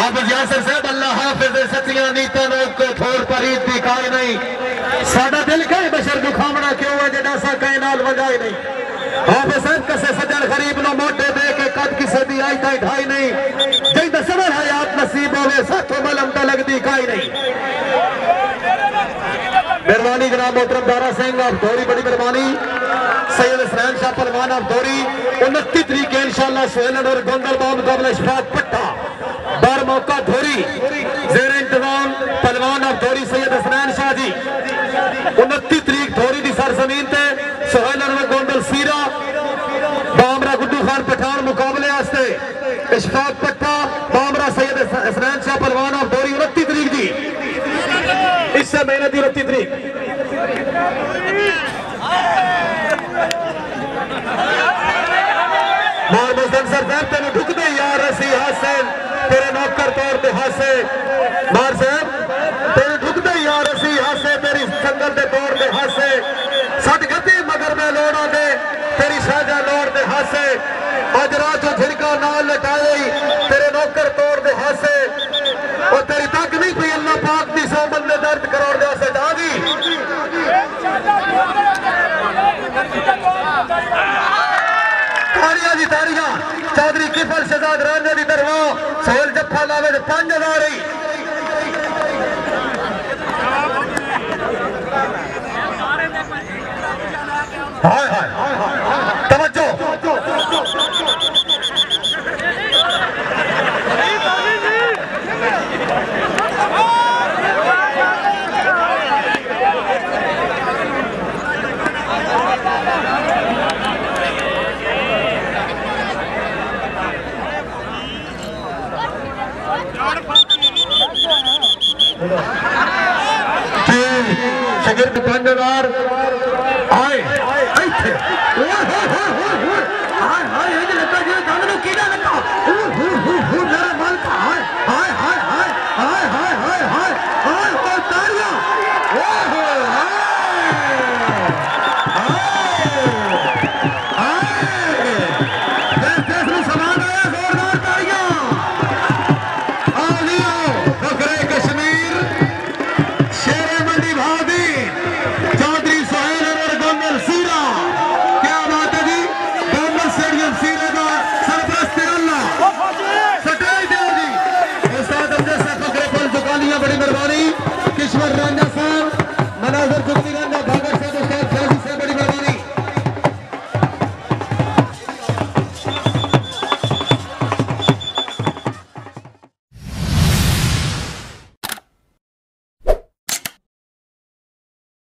हाफिज यासिर साहब अल्लाह हाफिज सचिया नीता को थोड़ पर ईद दी काई नहीं साडा दिल कहे बशर दुखावना क्यों है जेड़ा सा कहे नाल वजाई नहीं हाफिज साहब कसे सजन गरीब नो मोटे दे के कद किसे दी आई ताई ढाई नहीं जिंदा सबर हयात नसीब होवे साथों मलम ता लगदी काई नहीं मेहरबानी जनाब मोहतरम दारा सिंह आप दौरी बड़ी मेहरबानी सैयद हसनैन शाह पहलवान आप दौरी 29 तारीख इंशाअल्लाह सोहेलन और गोंदल बा मुकाबला इशफाक पट्टा बार मौका धोरी जेर इंतजाम पहलवान आप दौरी सैयद हसनैन शाह जी 29 तारीख धोरी की सरजमीन से सोहेलन और गोंदल सीरा बामरा गुड्डू खान पठान मुकाबले वास्ते इशफाक पट्टा बामरा सैयद हसनैन शाह पहलवान आप दौरी 29 तारीख की इससे महीने की 29 तारीख तेन ढुकते यार रसी हासे तेरे नौकर तौर पे हासे मार साहब तेरे ढुकते यार रसी हासे तेरी संगल के तौर पे हासे सट गति मगर मैं लोड़ा दे तेरी साजा लोड़ दे हासे अज रात झिड़का नाल लटाए तेरे नौकर तौर दे हासे और तेरी तक नहीं पी अल्लाह पाक दी 100 बंदे दर्द करोड़ दे हासे डागी तारियां जी तारियां चौधरी किफल शहजाद राजा की तरफ सोहेल जफा लावे 5000 ही हाय हाय तवज्जो शगिर्द 5000 आए बड़ी मेहरबानी किश्वर रांझा साहब मनाजर